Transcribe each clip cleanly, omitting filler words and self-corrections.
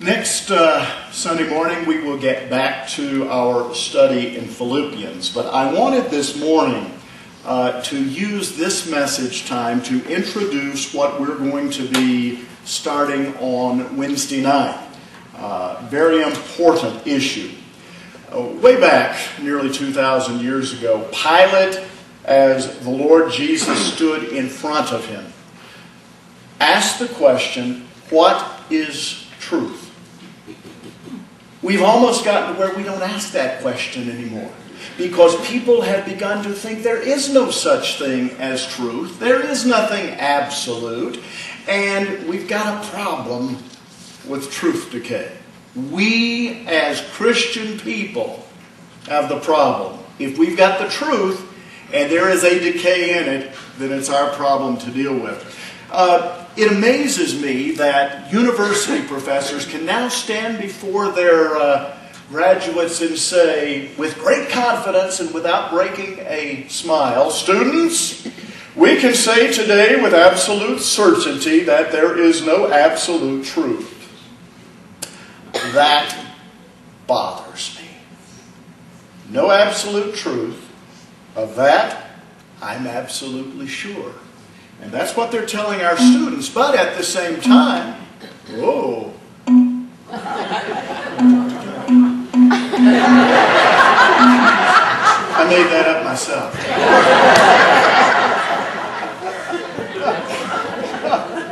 Next Sunday morning we will get back to our study in Philippians, but I wanted this morning to use this message time to introduce what we're going to be starting on Wednesday night. Very important issue. Way back, nearly 2,000 years ago, Pilate, as the Lord Jesus stood in front of him, asked the question, what is truth? We've almost gotten to where we don't ask that question anymore, because people have begun to think there is no such thing as truth. There is nothing absolute, and we've got a problem with truth decay. We, as Christian people, have the problem. If we've got the truth and there is a decay in it, then it's our problem to deal with. It amazes me that university professors can now stand before their graduates and say, with great confidence and without breaking a smile, students, we can say today with absolute certainty that there is no absolute truth. That bothers me. No absolute truth. Of that, I'm absolutely sure. And that's what they're telling our students. But at the same time, whoa. I made that up myself.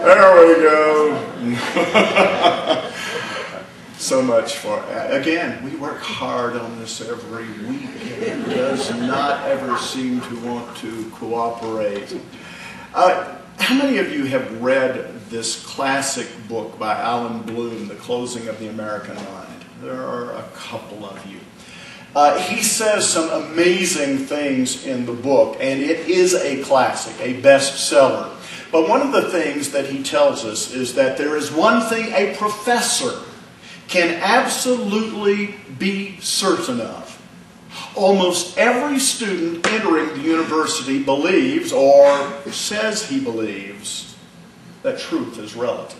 There we go. So much for, again, we work hard on this every week. It does not ever seem to want to cooperate. How many of you have read this classic book by Alan Bloom, The Closing of the American Mind? There are a couple of you. He says some amazing things in the book, and it is a classic, a bestseller. But one of the things that he tells us is that there is one thing a professor can absolutely be certain of. Almost every student entering the university believes, or says he believes, that truth is relative.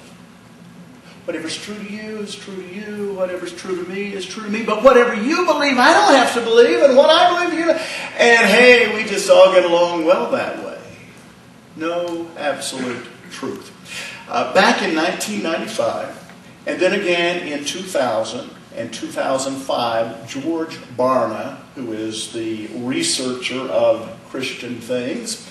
Whatever's true to you is true to you. Whatever's true to me is true to me. But whatever you believe, I don't have to believe. And what I believe, you know. And hey, we just all get along well that way. No absolute truth. Back in 1995, and then again in 2000 and 2005, George Barna, who is the researcher of Christian things,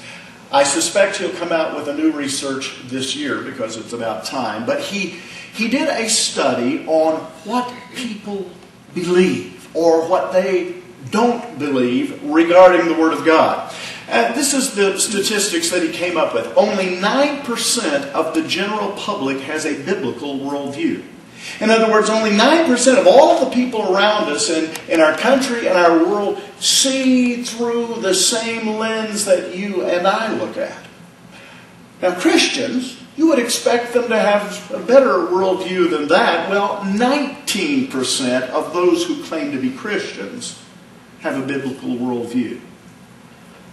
I suspect he'll come out with a new research this year because it's about time, but he did a study on what people believe or what they don't believe regarding the Word of God. This is the statistics that he came up with. Only 9% of the general public has a biblical worldview. In other words, only 9% of all the people around us in our country and our world see through the same lens that you and I look at. Now, Christians, you would expect them to have a better worldview than that. Well, 19% of those who claim to be Christians have a biblical worldview.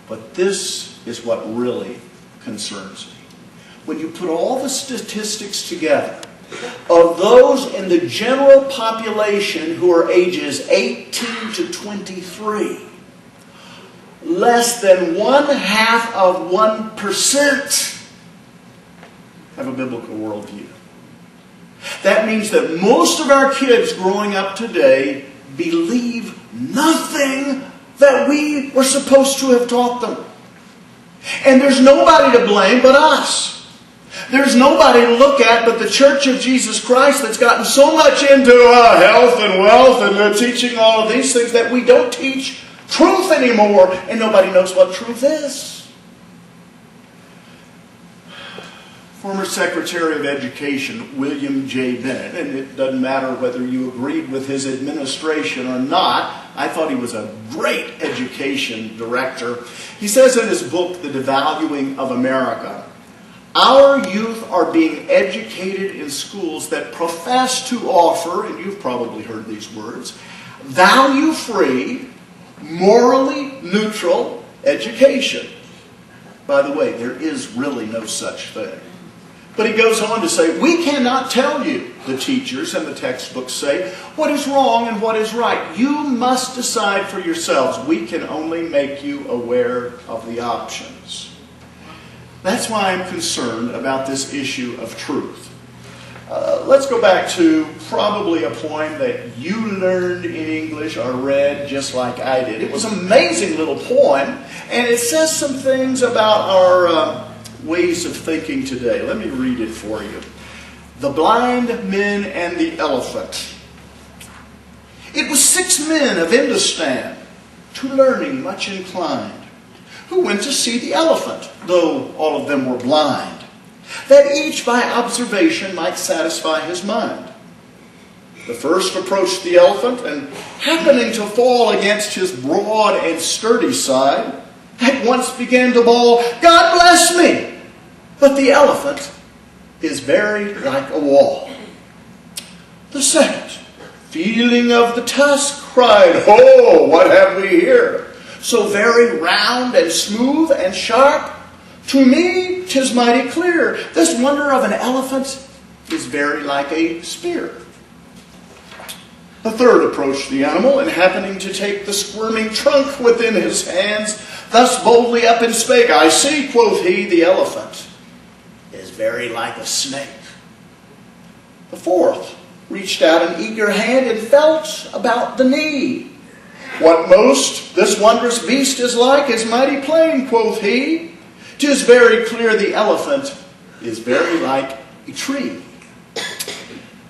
But this is what really concerns me. When you put all the statistics together, of those in the general population who are ages 18 to 23, less than 0.5% have a biblical worldview. That means that most of our kids growing up today believe nothing that we were supposed to have taught them. And there's nobody to blame but us. There's nobody to look at but the Church of Jesus Christ that's gotten so much into health and wealth and teaching all of these things that we don't teach truth anymore, and nobody knows what truth is. Former Secretary of Education William J. Bennett, and it doesn't matter whether you agreed with his administration or not, I thought he was a great education director. He says in his book, The Devaluing of America, our youth are being educated in schools that profess to offer, and you've probably heard these words, value-free, morally neutral education. By the way, there is really no such thing. But he goes on to say, we cannot tell you, the teachers and the textbooks say, what is wrong and what is right. You must decide for yourselves. We can only make you aware of the options. That's why I'm concerned about this issue of truth. Let's go back to probably a poem that you learned in English or read just like I did. It was an amazing little poem, and it says some things about our ways of thinking today. Let me read it for you. The Blind Men and the Elephant. It was 6 men of Hindustan, to learning much inclined, who went to see the elephant, though all of them were blind, that each by observation might satisfy his mind. The first approached the elephant, and happening to fall against his broad and sturdy side, at once began to bawl, God bless me! But the elephant is very like a wall. The second, feeling of the tusk, cried, Ho, what have we here? So very round and smooth and sharp, to me 'tis mighty clear. This wonder of an elephant is very like a spear. The third approached the animal, and happening to take the squirming trunk within his hands, thus boldly up and spake, I see, quoth he, the elephant is very like a snake. The fourth reached out an eager hand and felt about the knee. What most this wondrous beast is like is mighty plain, quoth he. 'Tis very clear the elephant is very like a tree.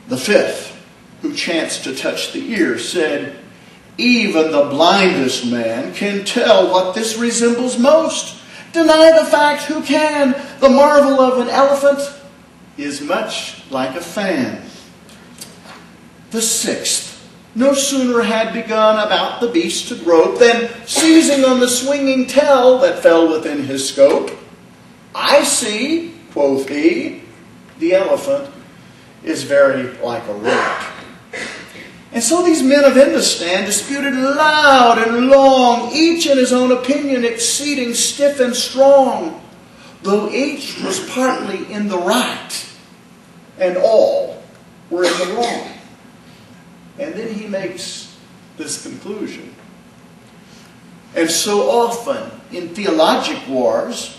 The fifth, who chanced to touch the ear, said, Even the blindest man can tell what this resembles most. Deny the fact who can. The marvel of an elephant is much like a fan. The sixth no sooner had begun about the beast to grope than, seizing on the swinging tail that fell within his scope, I see, quoth he, the elephant is very like a rope. And so these men of Hindustan disputed loud and long, each in his own opinion exceeding stiff and strong, though each was partly in the right, and all were in the wrong. And then he makes this conclusion. And so often in theologic wars,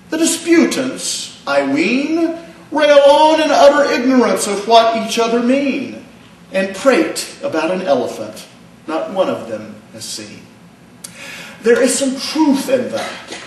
the disputants, I ween, rail on in utter ignorance of what each other mean, and prate about an elephant not one of them has seen. There is some truth in that,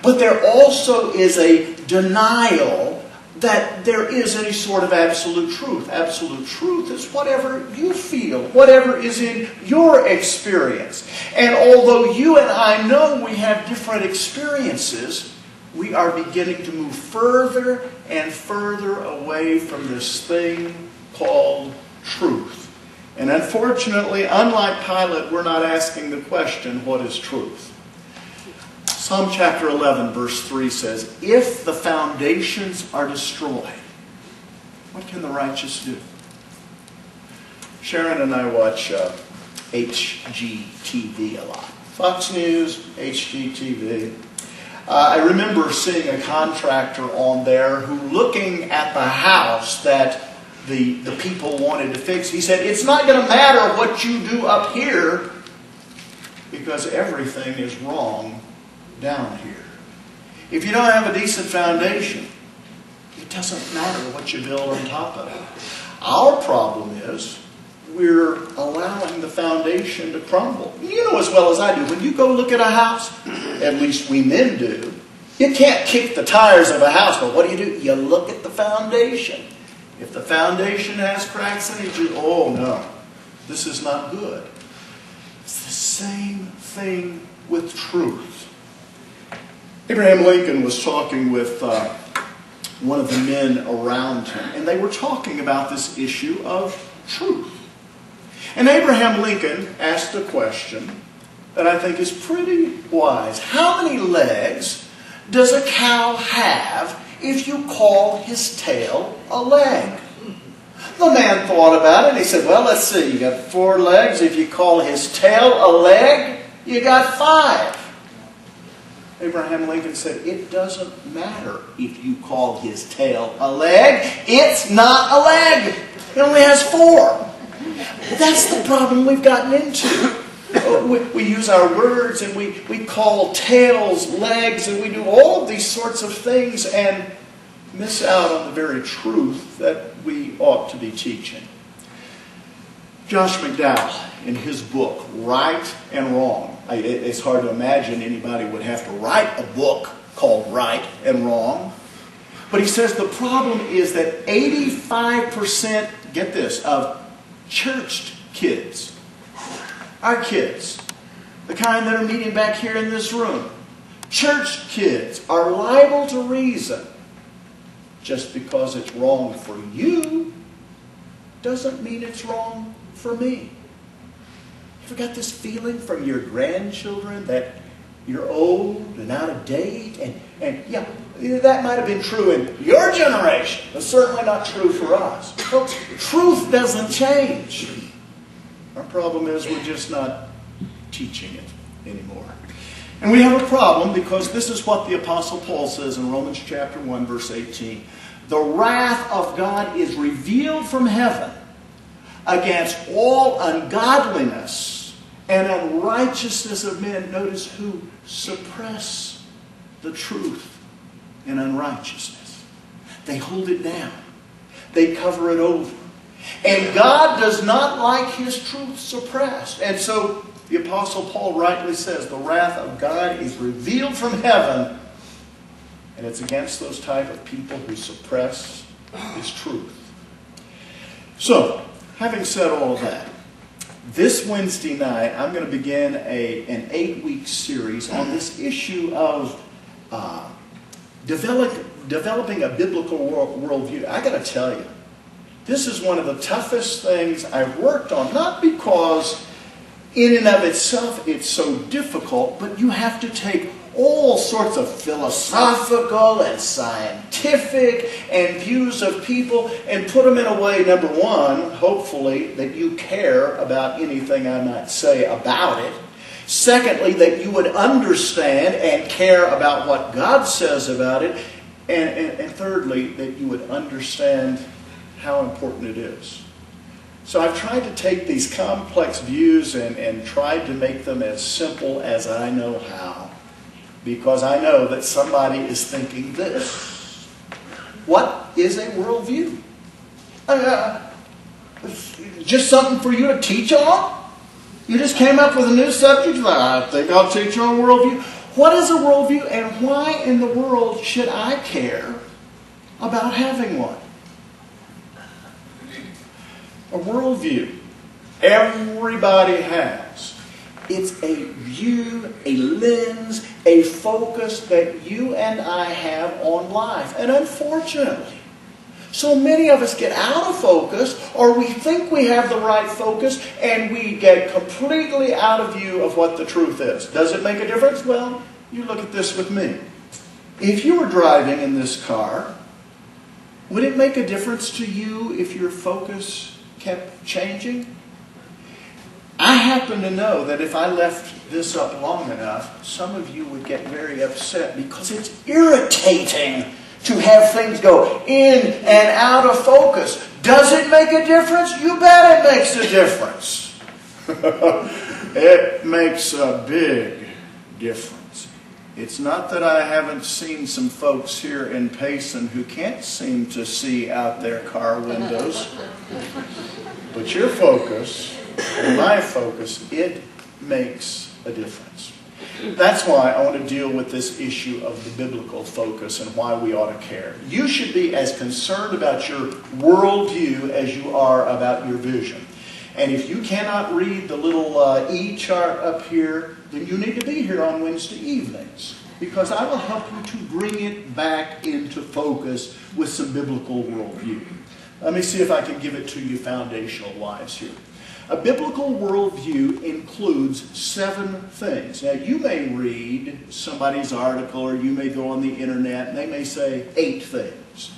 but there also is a denial that there is any sort of absolute truth. Absolute truth is whatever you feel, whatever is in your experience. And although you and I know we have different experiences, we are beginning to move further and further away from this thing called truth. And unfortunately, unlike Pilate, we're not asking the question, what is truth? Psalm chapter 11, verse 3 says, if the foundations are destroyed, what can the righteous do? Sharon and I watch HGTV a lot. Fox News, HGTV. I remember seeing a contractor on there who, looking at the house that the people wanted to fix, he said, it's not going to matter what you do up here because everything is wrong down here. If you don't have a decent foundation, it doesn't matter what you build on top of it. Our problem is we're allowing the foundation to crumble. You know as well as I do, when you go look at a house, at least we men do, you can't kick the tires of a house, but what do? You look at the foundation. If the foundation has cracks in it, oh no, this is not good. It's the same thing with truth. Abraham Lincoln was talking with one of the men around him, and they were talking about this issue of truth. And Abraham Lincoln asked a question that I think is pretty wise. How many legs does a cow have if you call his tail a leg? The man thought about it and he said, well, let's see. You got 4 legs. If you call his tail a leg, you got 5. Abraham Lincoln said, it doesn't matter if you call his tail a leg. It's not a leg. It only has 4. That's the problem we've gotten into. We use our words and we call tails legs, and we do all of these sorts of things and miss out on the very truth that we ought to be teaching. Josh McDowell, in his book, Right and Wrong. It's hard to imagine anybody would have to write a book called Right and Wrong. But he says the problem is that 85%, get this, of churched kids, our kids, the kind that are meeting back here in this room, church kids are liable to reason just because it's wrong for you doesn't mean it's wrong for me. You ever got this feeling from your grandchildren that you're old and out of date? And yeah, that might have been true in your generation, but certainly not true for us. Folks, truth doesn't change. Our problem is we're just not teaching it anymore. And we have a problem because this is what the Apostle Paul says in Romans chapter 1, verse 18. The wrath of God is revealed from heaven against all ungodliness and unrighteousness of men, notice, who suppress the truth in unrighteousness. They hold it down. They cover it over. And God does not like His truth suppressed. And so the Apostle Paul rightly says the wrath of God is revealed from heaven, and it's against those type of people who suppress His truth. So, having said all that, this Wednesday night I'm going to begin an 8-week series on this issue of developing a biblical worldview. I got to tell you, this is one of the toughest things I've worked on, not because in and of itself it's so difficult, but you have to take all sorts of philosophical and scientific and views of people and put them in a way, number one, hopefully, that you care about anything I might say about it. Secondly, that you would understand and care about what God says about it. And thirdly, that you would understand how important it is. So I've tried to take these complex views and tried to make them as simple as I know how. Because I know that somebody is thinking this. What is a worldview? Just something for you to teach on? You just came up with a new subject? I think I'll teach you on worldview. What is a worldview, and why in the world should I care about having one? A worldview, everybody has. It's a view, a lens, a focus that you and I have on life. And unfortunately, so many of us get out of focus, or we think we have the right focus, and we get completely out of view of what the truth is. Does it make a difference? Well, you look at this with me. If you were driving in this car, would it make a difference to you if your focus kept changing? I happen to know that if I left this up long enough, some of you would get very upset because it's irritating to have things go in and out of focus. Does it make a difference? You bet it makes a difference. It makes a big difference. It's not that I haven't seen some folks here in Payson who can't seem to see out their car windows. But your focus and my focus, it makes a difference. That's why I want to deal with this issue of the biblical focus and why we ought to care. You should be as concerned about your worldview as you are about your vision. And if you cannot read the little E-chart up here, then you need to be here on Wednesday evenings, because I will help you to bring it back into focus with some biblical worldview. Let me see if I can give it to you foundational-wise here. A biblical worldview includes 7 things. Now, you may read somebody's article, or you may go on the internet, and they may say 8 things.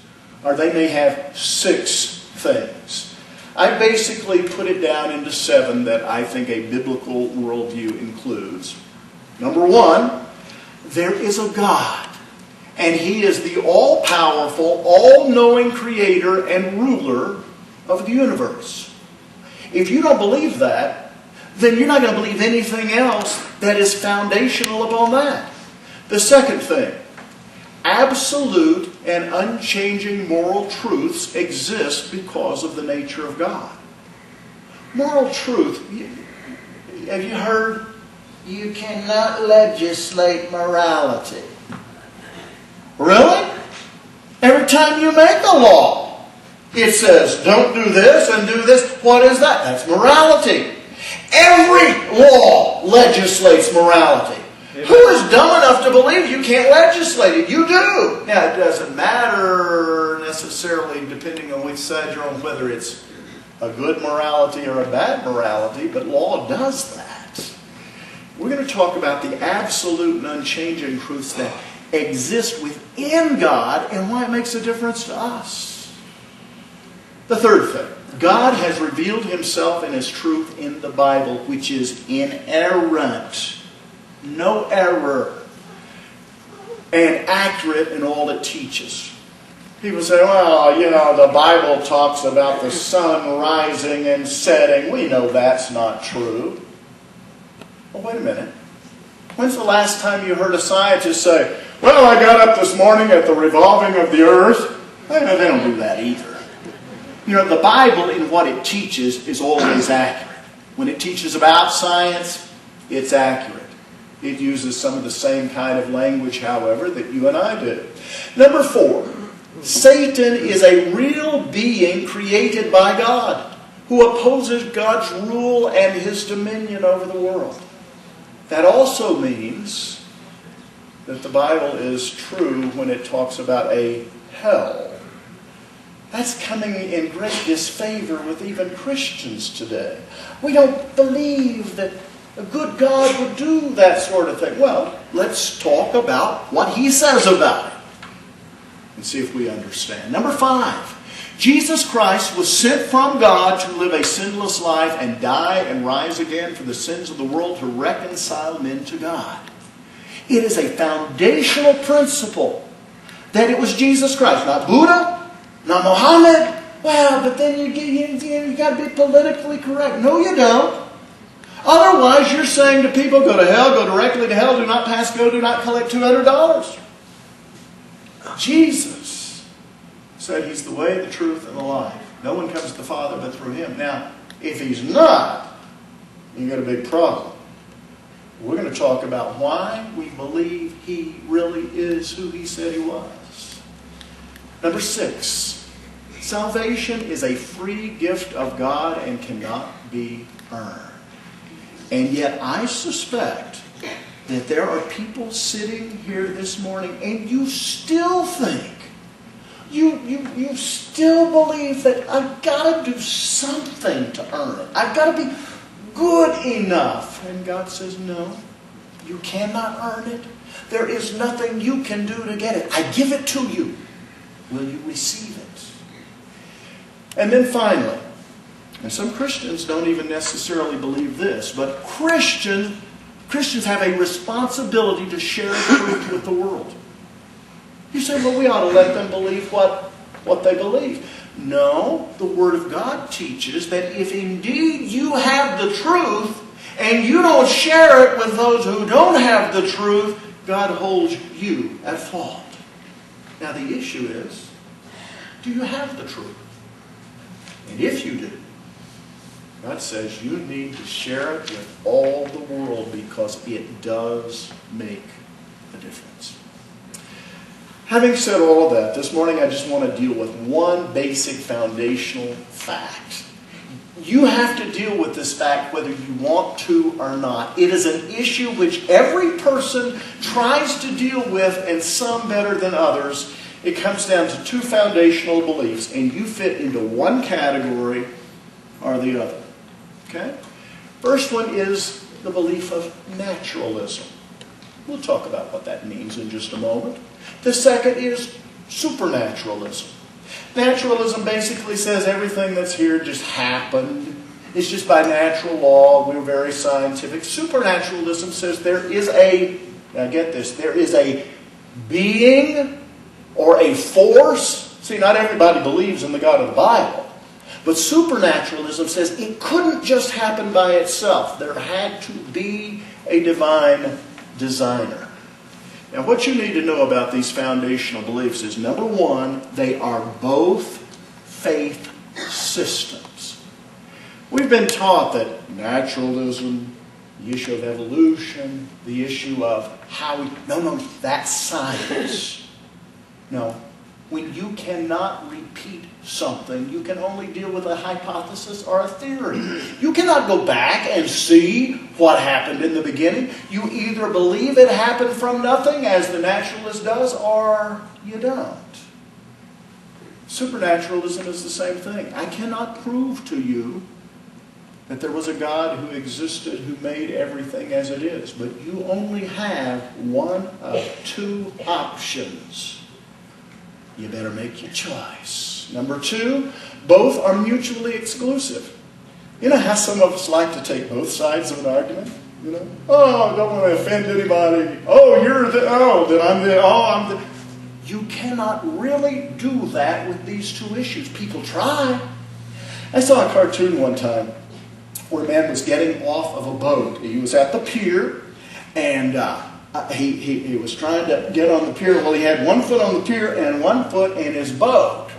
Or they may have 6 things. I basically put it down into 7 that I think a biblical worldview includes. Number 1, there is a God. And He is the all-powerful, all-knowing creator and ruler of the universe. If you don't believe that, then you're not going to believe anything else that is foundational upon that. The second thing, absolute and unchanging moral truths exist because of the nature of God. Moral truth, have you heard? You cannot legislate morality. Really? Every time you make a law, it says, don't do this and do this. What is that? That's morality. Every law legislates morality. Amen. Who is dumb enough to believe you can't legislate it? You do. Now, it doesn't matter necessarily, depending on which side you're on, whether it's a good morality or a bad morality, but law does that. We're going to talk about the absolute and unchanging truths that exist within God and why it makes a difference to us. The third thing, God has revealed Himself and His truth in the Bible, which is inerrant, no error, and accurate in all it teaches. People say, well, the Bible talks about the sun rising and setting. We know that's not true. Well, wait a minute. When's the last time you heard a scientist say, well, I got up this morning at the revolving of the earth? They don't do that either. The Bible in what it teaches is always accurate. When it teaches about science, it's accurate. It uses some of the same kind of language, however, that you and I do. Number 4, Satan is a real being created by God who opposes God's rule and His dominion over the world. That also means that the Bible is true when it talks about a hell. That's coming in great disfavor with even Christians today. We don't believe that a good God would do that sort of thing. Well, let's talk about what He says about it and see if we understand. Number 5, Jesus Christ was sent from God to live a sinless life and die and rise again for the sins of the world to reconcile men to God. It is a foundational principle that it was Jesus Christ, not Buddha, not Muhammad. Well, but then you got to be politically correct. No, you don't. Otherwise, you're saying to people, go to hell, go directly to hell, do not pass go, do not collect $200. Jesus said He's the way, the truth, and the life. No one comes to the Father but through Him. Now, if He's not, you've got a big problem. We're going to talk about why we believe He really is who He said He was. Number 6, salvation is a free gift of God and cannot be earned. And yet I suspect that there are people sitting here this morning and you still think, you still believe that I've got to do something to earn it. I've got to be good enough. And God says, no, you cannot earn it. There is nothing you can do to get it. I give it to you. Will you receive it? And then finally, and some Christians don't even necessarily believe this, but Christians have a responsibility to share truth with the world. You say, well, we ought to let them believe what they believe. No, the Word of God teaches that if indeed you have the truth and you don't share it with those who don't have the truth, God holds you at fault. Now the issue is, do you have the truth? And if you do, God says you need to share it with all the world because it does make a difference. Having said all of that, this morning I just want to deal with one basic foundational fact. You have to deal with this fact whether you want to or not. It is an issue which every person tries to deal with, and some better than others. It comes down to 2 foundational beliefs, and you fit into one category or the other. Okay? First one is the belief of naturalism. We'll talk about what that means in just a moment. The second is supernaturalism. Naturalism basically says everything that's here just happened. It's just by natural law. We're very scientific. Supernaturalism says there is a Now get this, there is a being or a force. See, not everybody believes in the God of the Bible. But supernaturalism says it couldn't just happen by itself. There had to be a divine designer. Now, what you need to know about these foundational beliefs is, number one, they are both faith systems. We've been taught that naturalism, the issue of evolution, the issue of how we... No, that's science. No. When you cannot repeat something, you can only deal with a hypothesis or a theory. You cannot go back and see what happened in the beginning. You either believe it happened from nothing, as the naturalist does, or you don't. Supernaturalism is the same thing. I cannot prove to you that there was a God who existed who made everything as it is, but you only have one of two options. You better make your choice. Number two, both are mutually exclusive. You know how some of us like to take both sides of an argument? You know, oh, I don't want to offend anybody. Oh, you're the, oh, then I'm the, oh, I'm the. You cannot really do that with these two issues. People try. I saw a cartoon one time where a man was getting off of a boat. He was at the pier, and he was trying to get on the pier. Well, he had one foot on the pier and one foot in his boat.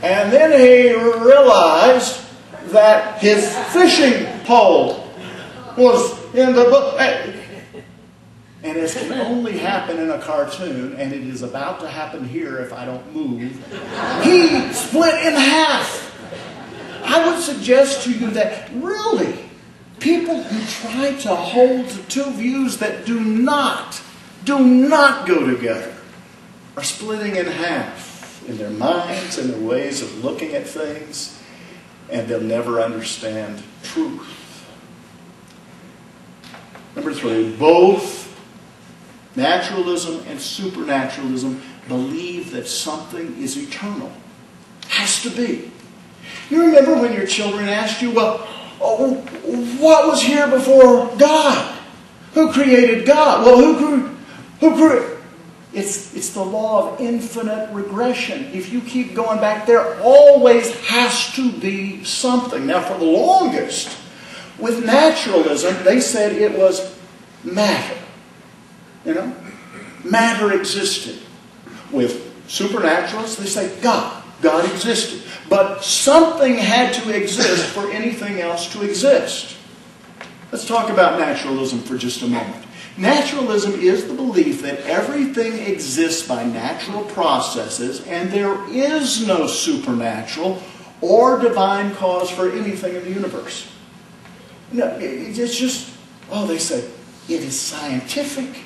And then he realized that his fishing pole was in the boat. And as can only happen in a cartoon, and it is about to happen here if I don't move, he split in half. I would suggest to you that really, people who try to hold to two views that do not go together are splitting in half in their minds and their ways of looking at things, and they'll never understand truth. Number three, both naturalism and supernaturalism believe that something is eternal. Has to be. You remember when your children asked you, well, what was here before God? Who created God? Well, who created? It's the law of infinite regression. If you keep going back, there always has to be something. Now, for the longest, with naturalism, they said it was matter. You know? Matter existed. With supernaturalists, they say God. God existed. But something had to exist for anything else to exist. Let's talk about naturalism for just a moment. Naturalism is the belief that everything exists by natural processes and there is no supernatural or divine cause for anything in the universe. No, it's just, they say, it is scientific.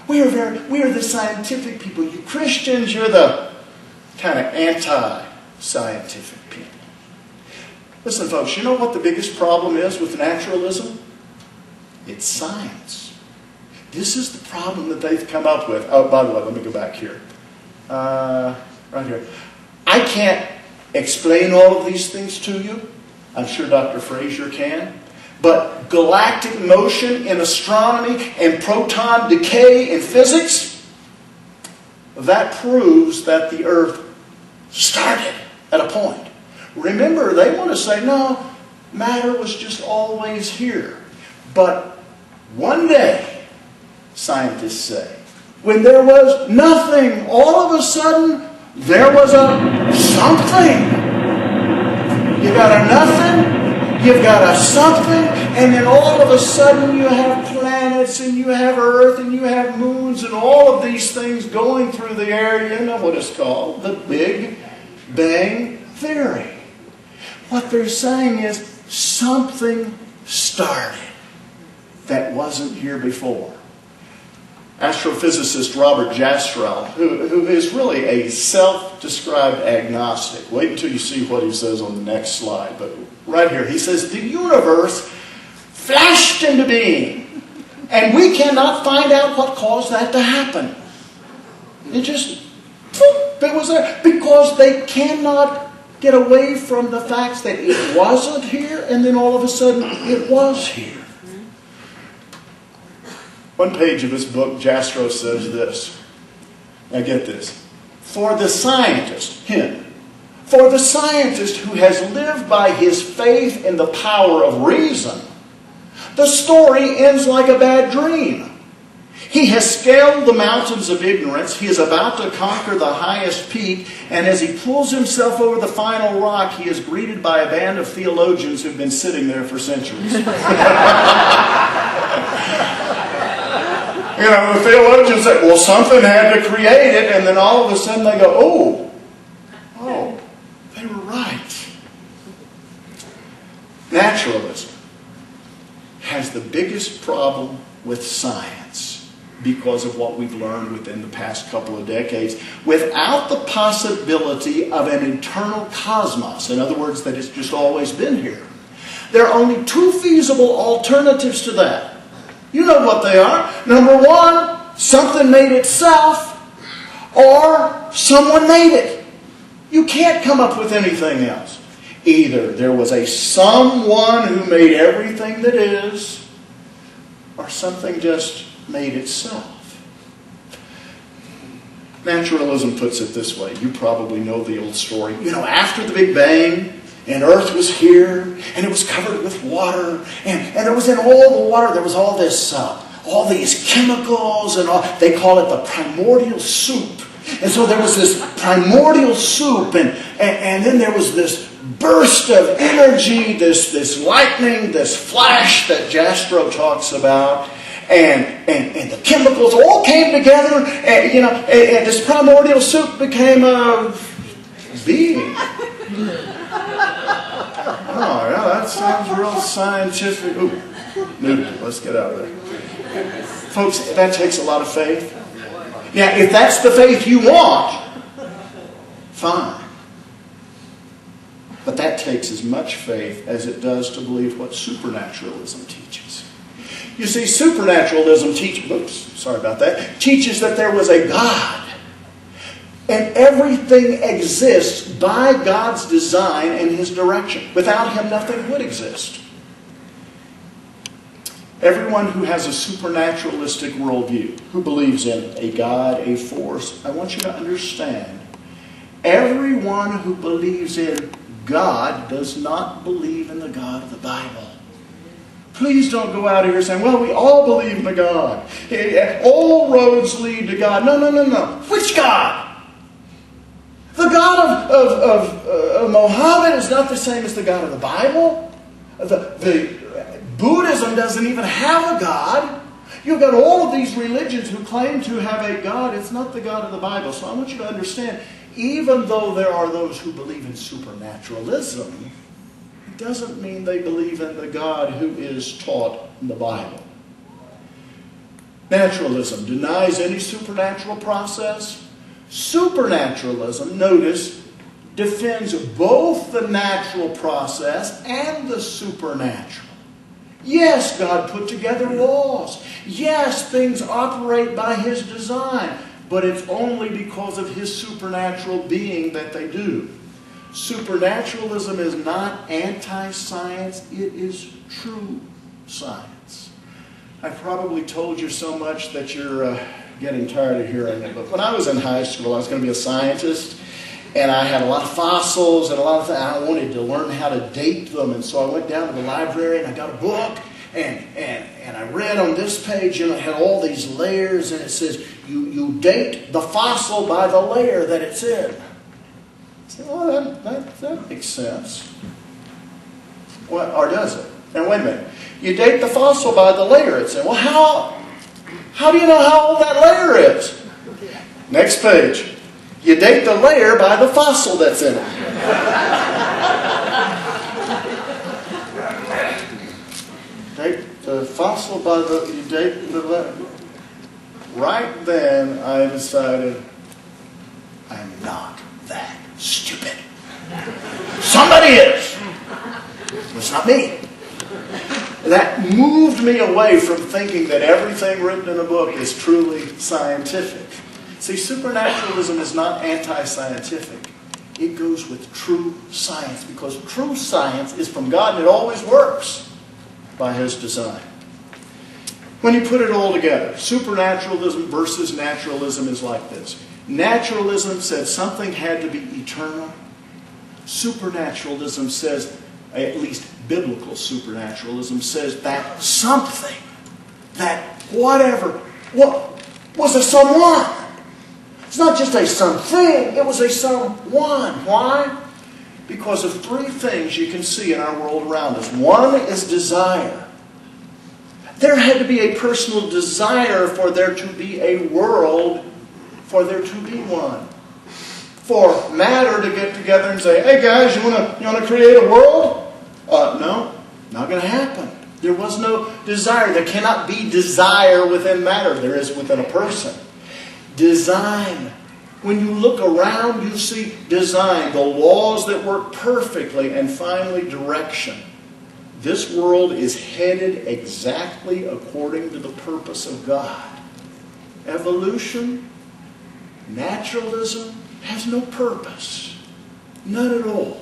We are the scientific people. You Christians, you're the kind of anti-scientific people. Listen, folks, you know what the biggest problem is with naturalism? It's science. This is the problem that they've come up with. Oh, by the way, let me go back here. Right here. I can't explain all of these things to you. I'm sure Dr. Fraser can. But galactic motion in astronomy and proton decay in physics, that proves that the Earth started at a point. Remember, they want to say, no, matter was just always here. But one day, scientists say, when there was nothing, all of a sudden, there was a something. You got a nothing, you've got a something, and then all of a sudden you have planets, and you have Earth, and you have moons, and all of these things going through the air. You know what it's called, the Big Bang Theory. What they're saying is something started that wasn't here before. Astrophysicist Robert Jastrow, who is really a self-described agnostic. Wait until you see what he says on the next slide. But right here, he says, the universe flashed into being, and we cannot find out what caused that to happen. It just, it was there. Because they cannot get away from the facts that it wasn't here, and then all of a sudden, it was here. One page of his book, Jastrow says this. Now get this. For the scientist, him, for the scientist who has lived by his faith in the power of reason, the story ends like a bad dream. He has scaled the mountains of ignorance. He is about to conquer the highest peak. And as he pulls himself over the final rock, he is greeted by a band of theologians who've been sitting there for centuries. The theologians say, well, something had to create it. And then all of a sudden they go, oh, they were right. Naturalism has the biggest problem with science because of what we've learned within the past couple of decades. Without the possibility of an eternal cosmos, in other words, that it's just always been here, there are only two feasible alternatives to that. You know what they are. Number one, something made itself, or someone made it. You can't come up with anything else. Either there was a someone who made everything that is, or something just made itself. Naturalism puts it this way. You probably know the old story. After the Big Bang, and Earth was here, and it was covered with water, and there was in all the water, there was all this, all these chemicals, and all. They call it the primordial soup. And so there was this primordial soup, and then there was this burst of energy, this lightning, this flash that Jastrow talks about. And the chemicals all came together, and this primordial soup became a being. Oh, yeah, that sounds real scientific. Ooh, Newton, let's get out of there. Folks, that takes a lot of faith. Yeah, if that's the faith you want, fine. But that takes as much faith as it does to believe what supernaturalism teaches. You see, supernaturalism teaches that there was a God. And everything exists by God's design and His direction. Without Him, nothing would exist. Everyone who has a supernaturalistic worldview, who believes in a God, a force, I want you to understand, everyone who believes in God does not believe in the God of the Bible. Please don't go out here saying, well, we all believe in a God. All roads lead to God. No. Which God? The God of Mohammed is not the same as the God of the Bible. The Buddhism doesn't even have a God. You've got all of these religions who claim to have a God. It's not the God of the Bible. So I want you to understand, even though there are those who believe in supernaturalism, it doesn't mean they believe in the God who is taught in the Bible. Naturalism denies any supernatural process. Supernaturalism, notice, defends both the natural process and the supernatural. Yes, God put together laws. Yes, things operate by His design. But it's only because of His supernatural being that they do. Supernaturalism is not anti-science. It is true science. I've probably told you so much that you're getting tired of hearing it. But when I was in high school, I was going to be a scientist. And I had a lot of fossils and a lot of things. I wanted to learn how to date them. And so I went down to the library and I got a book. And I read on this page, it had all these layers. And it says, you date the fossil by the layer that it's in. I said, well, that makes sense. Well, or does it? Now, wait a minute. You date the fossil by the layer it's in. Well, how do you know how old that layer is? Next page. You date the layer by the fossil that's in it. Date the fossil by you date the layer. Right then, I decided, I'm not that stupid. Somebody is. It's not me. That moved me away from thinking that everything written in a book is truly scientific. See, supernaturalism is not anti-scientific. It goes with true science, because true science is from God and it always works by His design. When you put it all together, supernaturalism versus naturalism is like this. Naturalism said something had to be eternal. Supernaturalism says, at least biblical supernaturalism says that something, that whatever, what was a someone. It's not just a something, it was a someone. Why? Because of three things you can see in our world around us. One is desire. There had to be a personal desire for there to be a world, for there to be one. For matter to get together and say, hey guys, you want to create a world? No, not going to happen. There was no desire. There cannot be desire within matter. There is within a person. Design. When you look around, you see design, the laws that work perfectly, and finally direction. This world is headed exactly according to the purpose of God. Evolution, naturalism, has no purpose. None at all.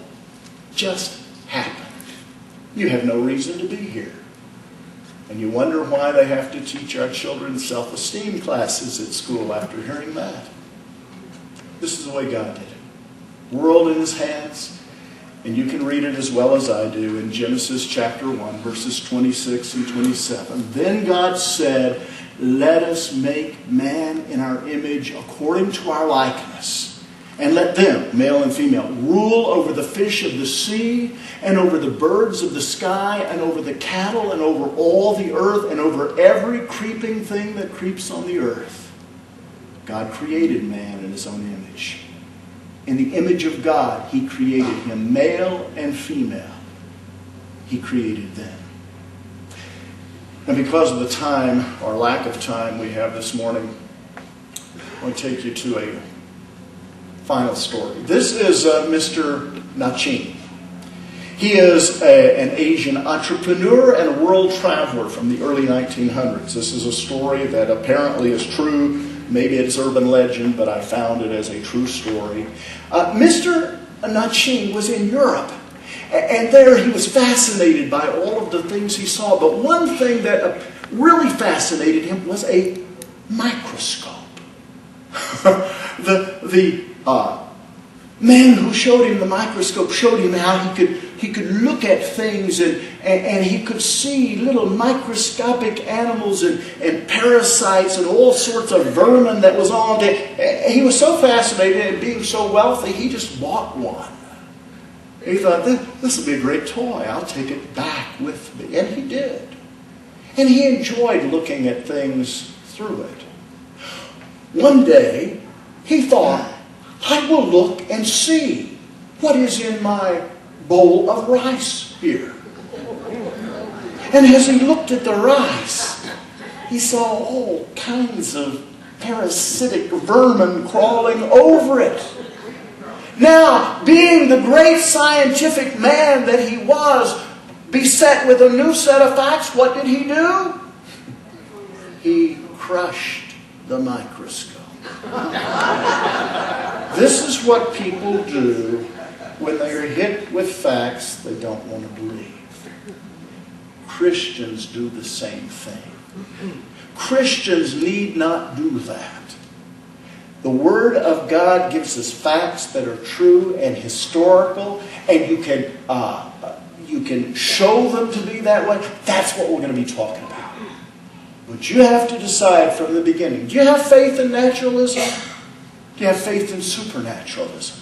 Just happened. You have no reason to be here. And you wonder why they have to teach our children self-esteem classes at school after hearing that. This is the way God did it. World in His hands. And you can read it as well as I do in Genesis chapter 1, verses 26 and 27. Then God said, let us make man in our image according to our likeness. And let them, male and female, rule over the fish of the sea, and over the birds of the sky, and over the cattle, and over all the earth, and over every creeping thing that creeps on the earth. God created man in His own image. In the image of God, He created him, male and female. He created them. And because of the time, or lack of time we have this morning, I want to take you to a final story. This is Mr. Nachin. He is an Asian entrepreneur and a world traveler from the early 1900s. This is a story that apparently is true. Maybe it's urban legend, but I found it as a true story. Mr. Nachin was in Europe, and there he was fascinated by all of the things he saw. But one thing that really fascinated him was a microscope. The man who showed him the microscope showed him how he could look at things and he could see little microscopic animals and parasites and all sorts of vermin that was on it. He was so fascinated, and being so wealthy, he just bought one. He thought, this will be a great toy. I'll take it back with me. And he did. And he enjoyed looking at things through it. One day, he thought, I will look and see what is in my bowl of rice here. And as he looked at the rice, he saw all kinds of parasitic vermin crawling over it. Now, being the great scientific man that he was, beset with a new set of facts, what did he do? He crushed the microscope. This is what people do when they are hit with facts they don't want to believe. Christians do the same thing. Christians need not do that. The Word of God gives us facts that are true and historical, and you can show them to be that way. That's what we're going to be talking about. But you have to decide from the beginning, do you have faith in naturalism? Do you have faith in supernaturalism?